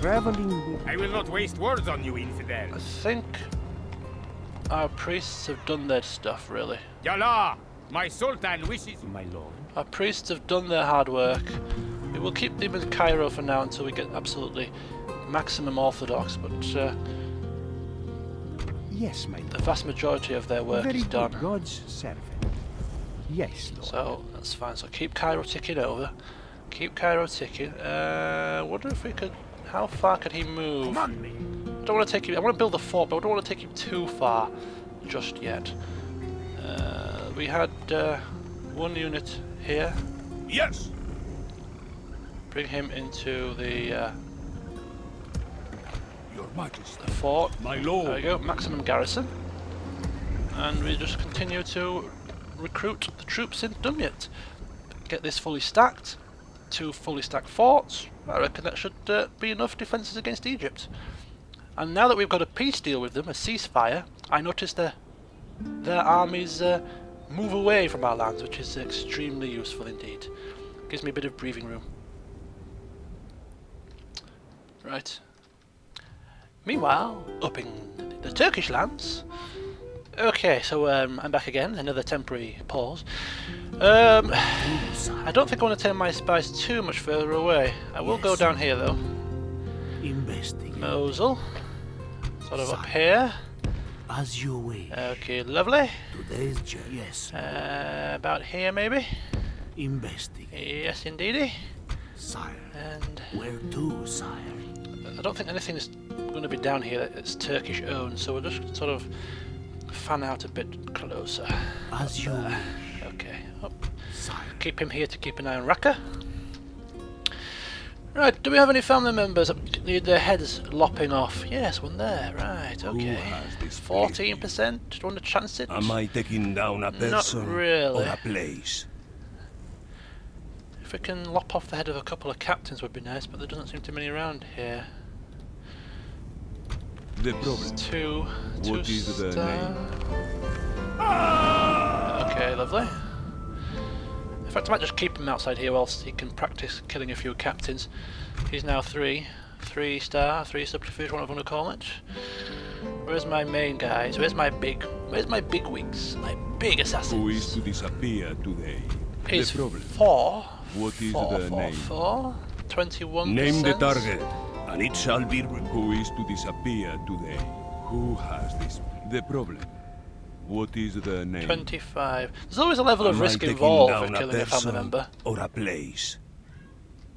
traveling with... I will not waste words on you, infidel. I think our priests have done their stuff, really. Yalla! My sultan wishes... My lord. Our priests have done their hard work. We will keep them in Cairo for now until we get absolutely maximum orthodox, but Yes, my lord. the vast majority of their work Very is good done. God's servant. Yes, lord. So that's fine. So keep Cairo ticking over. Keep Cairo ticking. Wonder if we could. How far could he move? Command me. I don't want to take him. I want to build the fort, but I don't want to take him too far just yet. We had one unit here. Yes. Bring him into the Your Majesty. fort. My There lord. we go. Maximum garrison. And we just continue to recruit the troops in Dumyat. Get this fully stacked. 2 fully stacked forts. I reckon that should be enough defences against Egypt. And now that we've got a peace deal with them, a ceasefire, I noticed their armies move away from our lands, which is extremely useful indeed. Gives me a bit of breathing room. Right. Meanwhile, up in the Turkish lands. Okay, so I'm back again, another temporary pause. I don't think I want to take my spies too much further away. I will go down here though. Investigate. Mosul. Sort of up here. As you wish. Okay, lovely. Today's journey. Yes. About here maybe? Investigate. Yes indeedy. Sire. And Where to, sire? I don't think anything is going to be down here that's Turkish owned, so we'll just sort of fan out a bit closer. As you wish. Okay, up. Sire. Keep him here to keep an eye on Raqqa. Right, do we have any family members that need their heads lopping off? Yes, one there, right, okay. has this 14%, do you want to chance it? Am I taking down a person really. or a place? If we can lop off the head of a couple of captains would be nice, but there doesn't seem to be many around here. The problem. Two What is the name? Okay, lovely. In fact, I might just keep him outside here whilst he can practice killing a few captains. He's now 3 star, 3 subterfuge, whatever I want to call it. Where's my main guys? Where's my big wigs? My big assassins? Who is to disappear today? Is The problem. 4. What is Four, the four, name? 4. 21%. Name the target, and it shall be. Who is to disappear today? Who has this? The problem. What is the name? 25. There's always a level of Am I risk taking involved down in a killing a family person member. or a place?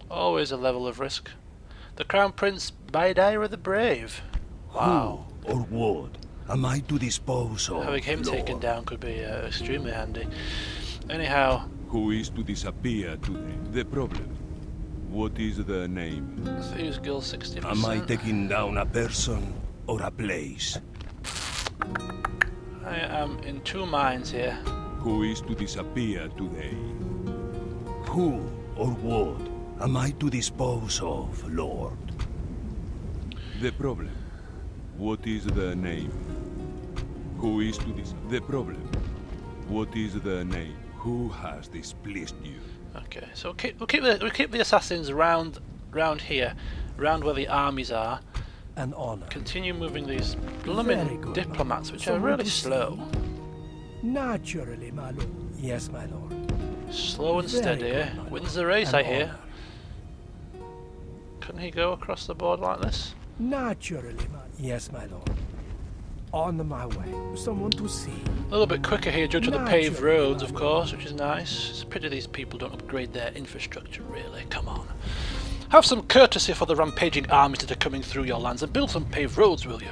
Always a level of risk. The Crown Prince Baidira the Brave. Wow. Who or what am I to dispose of? Having him taken Lord? down could be extremely handy. Anyhow, Who is to disappear today? The problem. What is the name? Thieves Guild 60%. Am I taking down a person or a place? I am in 2 minds here. Who is to disappear today? Who or what am I to dispose of, Lord? The problem. What is the name? Who is to the problem? What is the name? Who has displeased you? Okay, so we'll keep the assassins round here, round where the armies are. An honor. Continue moving these Very blooming good, diplomats, my lord. which are Someone really to see. slow. Naturally, my lord. Yes, my lord. Slow and Very steady. good, my Wins lord. the race, An I hear. honor. Couldn't he go across the board like this? Naturally, my... Yes, my lord. On my way. Someone to see. A little bit quicker here due to the paved Naturally, roads, of my course, which is nice. It's a pity these people don't upgrade their infrastructure, really. Come on. Have some courtesy for the rampaging armies that are coming through your lands and build some paved roads, will you?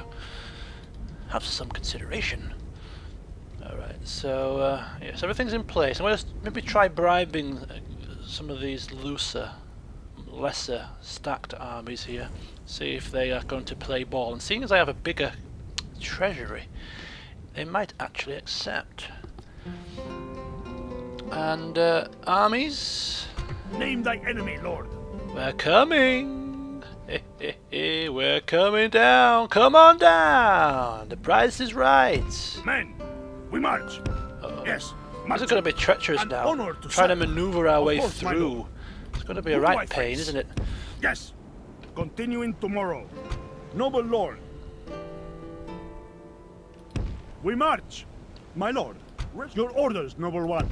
Have some consideration. Alright, so, yes, everything's in place. I'm going to maybe try bribing some of these lesser stacked armies here. See if they are going to play ball. And seeing as I have a bigger treasury, they might actually accept. And armies, Name thy enemy, Lord. we're coming. We're coming down. Come on down. The price is right. Men, we march. Yes, This is going to be treacherous An now. honor to Trying to serve. maneuver our Of way course, my through. lord. It's going to be a Who do I right pain, face? isn't it? Yes. continuing tomorrow. Noble lord. We march. My lord. Your orders, noble one.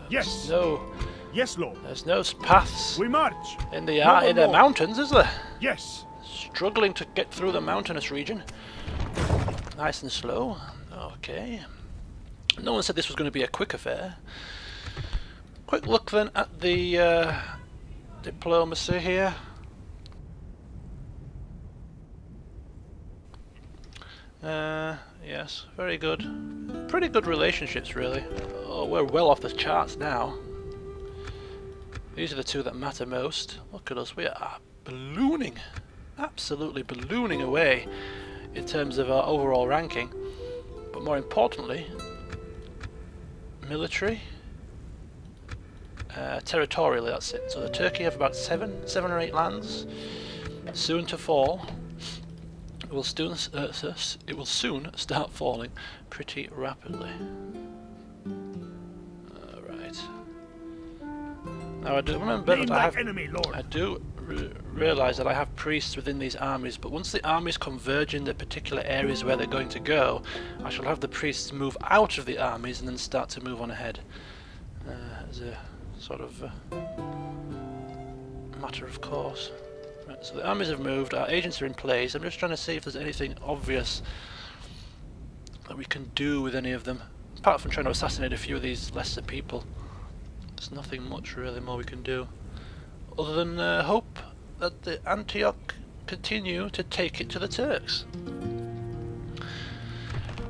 Yes. No, Yes, lord. there's no paths We march. in the Noble lord. mountains, is there? Yes. Struggling to get through the mountainous region. Nice and slow. Okay. No one said this was going to be a quick affair. Quick look then at the diplomacy here. Yes, very good. Pretty good relationships, really. Oh, we're well off the charts now. These are the two that matter most. Look at us, we are ballooning. Absolutely ballooning away in terms of our overall ranking. But more importantly, military, territorially, that's it. So the Turkey have about seven or eight lands, soon to fall. It will soon start falling pretty rapidly. Alright. Now I do remember Name that I thy have. enemy, lord. I do realise that I have priests within these armies, but once the armies converge in the particular areas where they're going to go, I shall have the priests move out of the armies and then start to move on ahead. As a sort of matter of course. Right, so the armies have moved, our agents are in place. I'm just trying to see if there's anything obvious that we can do with any of them. Apart from trying to assassinate a few of these lesser people, there's nothing much really more we can do. Other than hope that the Antioch continue to take it to the Turks.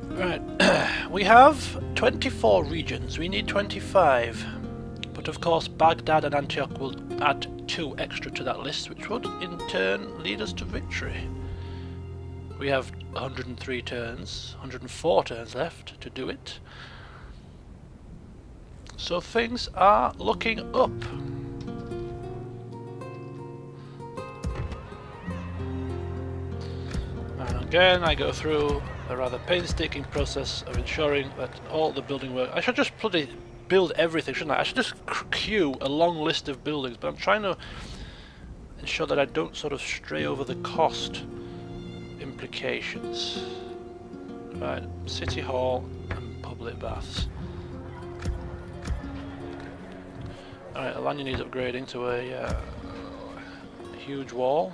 Right, we have 24 regions, we need 25. But of course Baghdad and Antioch will add 2 extra to that list, which would in turn lead us to victory. We have 103 turns, 104 turns left to do it. So things are looking up. And again I go through a rather painstaking process of ensuring that all the building work. I should just bloody build everything, shouldn't I? I should just queue a long list of buildings, but I'm trying to ensure that I don't sort of stray over the cost implications. Right, City Hall and public baths. Alright, Alanya needs upgrading to a huge wall.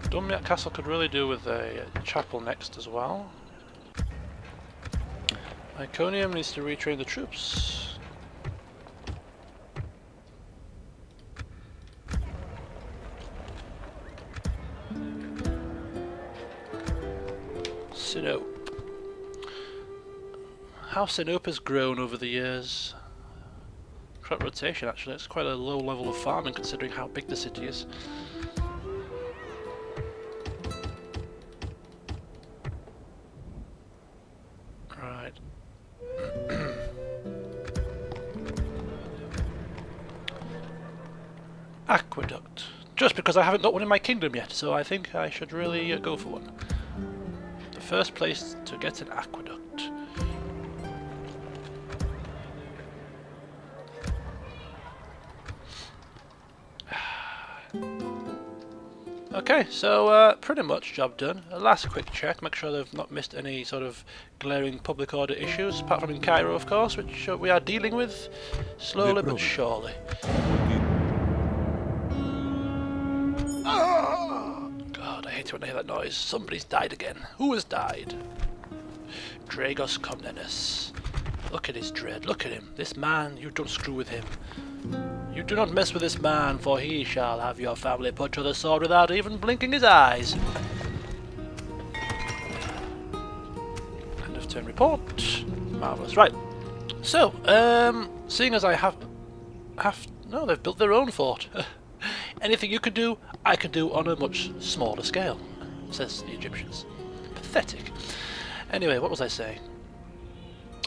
Dumyat Castle could really do with a chapel next as well. Iconium needs to retrain the troops. Sinope. How Sinope has grown over the years. Crop rotation actually, it's quite a low level of farming considering how big the city is. Right. Aqueduct. Just because I haven't got one in my kingdom yet, so I think I should really go for one. The first place to get an aqueduct. Okay, so pretty much job done. A last quick check, make sure they've not missed any sort of glaring public order issues, apart from in Cairo of course, which we are dealing with slowly but surely. God, I hate it when I hear that noise. Somebody's died again. Who has died? Dragos Comnenus. Look at his dread, look at him. This man, you don't screw with him. You do not mess with this man, for he shall have your family put to the sword without even blinking his eyes. End of turn report. Marvellous. Right. So, seeing as I no, they've built their own fort. Anything you could do, I could do on a much smaller scale, says the Egyptians. Pathetic. Anyway, what was I saying?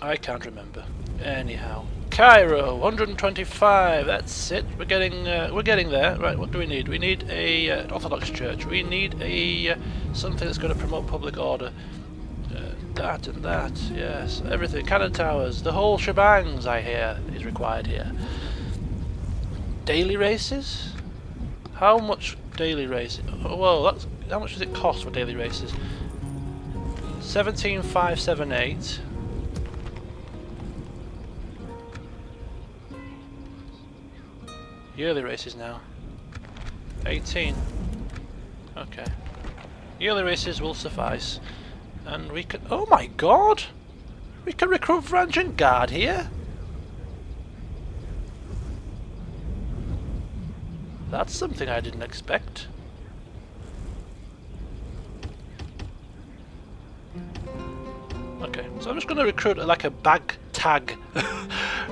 I can't remember. Anyhow, Cairo, 125. That's it. We're getting there. Right. What do we need? We need a Orthodox church. We need a something that's going to promote public order. That and that. Yes, everything. Cannon towers. The whole shebangs, I hear, is required here. daily races? How much daily races? Oh, well, that's how much does it cost for daily races? 17,578. Yearly races now. 18. Okay. Yearly races will suffice. And we can... Oh my god! We can recruit Varangian Guard here? That's something I didn't expect. Okay, so I'm just going to recruit like a bag tag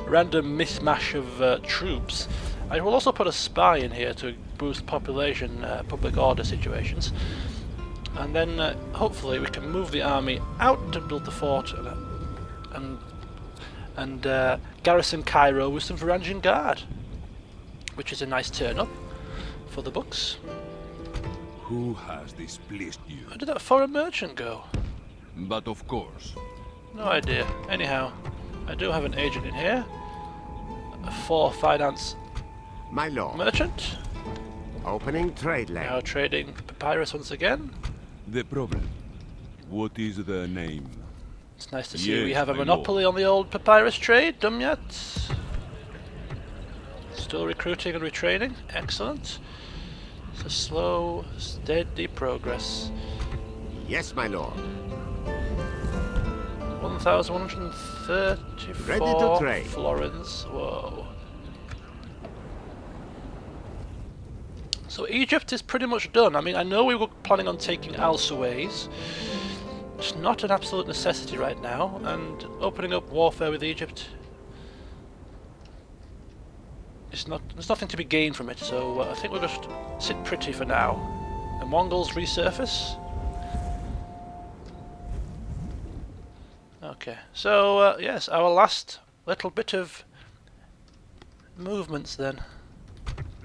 random mismatch of troops. I will also put a spy in here to boost population, public order situations. And then hopefully we can move the army out to build the fort and garrison Cairo with some Varangian Guard, which is a nice turn up for the books. Who has displeased you? Where did that foreign merchant go? But of course. No idea. Anyhow, I do have an agent in here. A 4 finance My lord, merchant. opening trade lane. Now trading papyrus once again. The problem. What is the name? It's nice to see Yes, we have a my monopoly on the old papyrus trade. Done yet? Still recruiting and retraining. Excellent. It's a slow, steady progress. Yes, my lord. 1,134 Ready to trade. florins. Whoa. So Egypt is pretty much done. I mean, I know we were planning on taking Al Suez. It's not an absolute necessity right now, and opening up warfare with Egypt, there's nothing to be gained from it, so I think we'll just sit pretty for now. The Mongols resurface. Okay, so yes, our last little bit of movements then.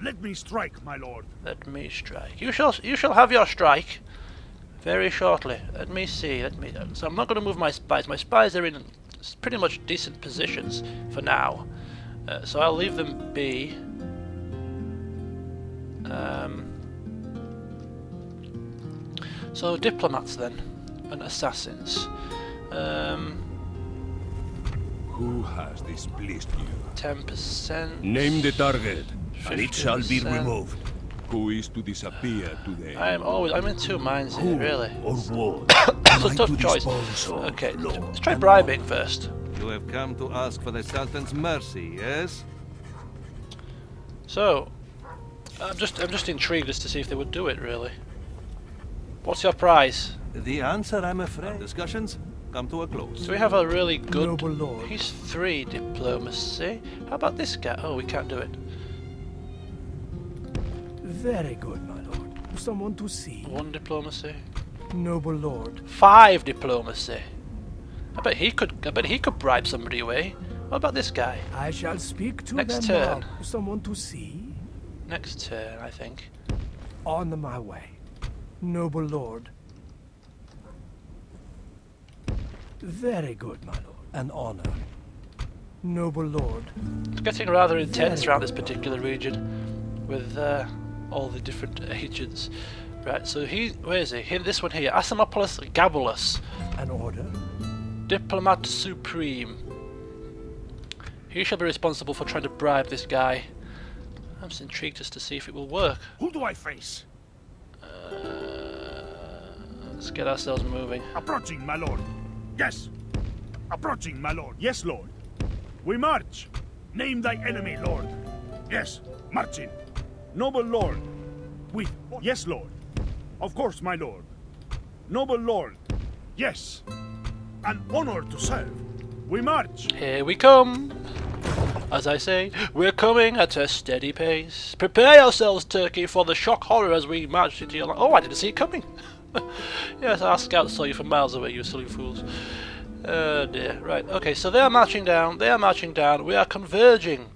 Let me strike, my lord. Let me strike. You shall have your strike very shortly. Let me see. So I'm not going to move my spies. My spies are in pretty much decent positions for now. So I'll leave them be. So diplomats then, and assassins. Who has displeased you? 10%. Name the target, and it shall be 15%. removed. Who is to disappear today? I'm in two minds here, really. Or what? It's a tough choice. Okay, let's try bribing first. You have come to ask for the Sultan's mercy, yes? So, I'm just intrigued as to see if they would do it, really. What's your prize? The answer, I'm afraid. Discussions come to a close. Do we have a really good... Noble lord. He's 3 diplomacy. How about this guy? Oh, we can't do it. Very good, my lord. Someone to see. 1 diplomacy. Noble lord. 5 diplomacy. I bet he could bribe somebody away. What about this guy? I shall speak to Next them turn. now. Someone to see. Next turn, I think. On my way. Noble lord. Very good, my lord. An honor. Noble lord. It's getting rather intense around this particular region with all the different agents. Right, so where is he? This one here, Asimopoulos Gabulus, An order. Diplomat Supreme. He shall be responsible for trying to bribe this guy. I'm just intrigued as to see if it will work. Who do I face? Let's get ourselves moving. Approaching, my lord. Yes. Approaching, my lord. Yes, lord. We march. Name thy enemy, lord. Yes, marching. Noble lord. Yes, lord. Of course, my lord. Noble lord. Yes. An honor to serve. We march. Here we come. As I say, we're coming at a steady pace. Prepare yourselves, Turkey, for the shock horror as we march into your line. Oh, I didn't see it coming. Yes, our scouts saw you from miles away, you silly fools. Oh dear. Right, okay, so they are marching down. They are marching down. We are converging.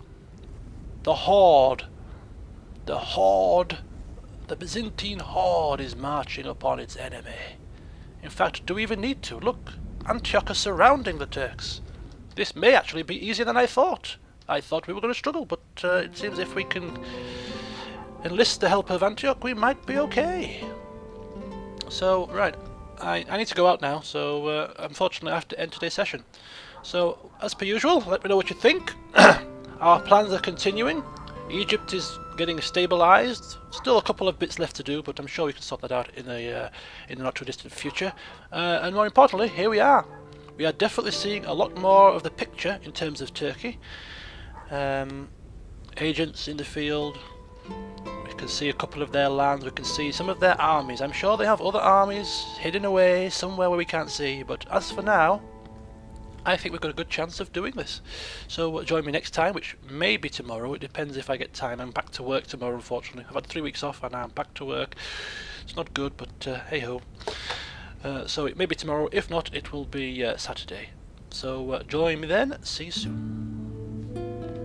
The horde. The horde. The Byzantine horde is marching upon its enemy. In fact, do we even need to? Look, Antioch is surrounding the Turks. This may actually be easier than I thought. I thought we were going to struggle, but it seems if we can enlist the help of Antioch, we might be okay. So, right, I need to go out now, so unfortunately I have to end today's session. So, as per usual, let me know what you think. Our plans are continuing. Egypt is getting stabilised. Still a couple of bits left to do, but I'm sure we can sort that out in a not too distant future. And more importantly, here we are. We are definitely seeing a lot more of the picture in terms of Turkey. Agents in the field. We can see a couple of their lands. We can see some of their armies. I'm sure they have other armies hidden away somewhere where we can't see. But as for now, I think we've got a good chance of doing this. So join me next time, which may be tomorrow. It depends if I get time. I'm back to work tomorrow, unfortunately. I've had 3 weeks off and now I'm back to work. It's not good, but hey ho. So it may be tomorrow. If not, it will be Saturday. So join me then. See you soon.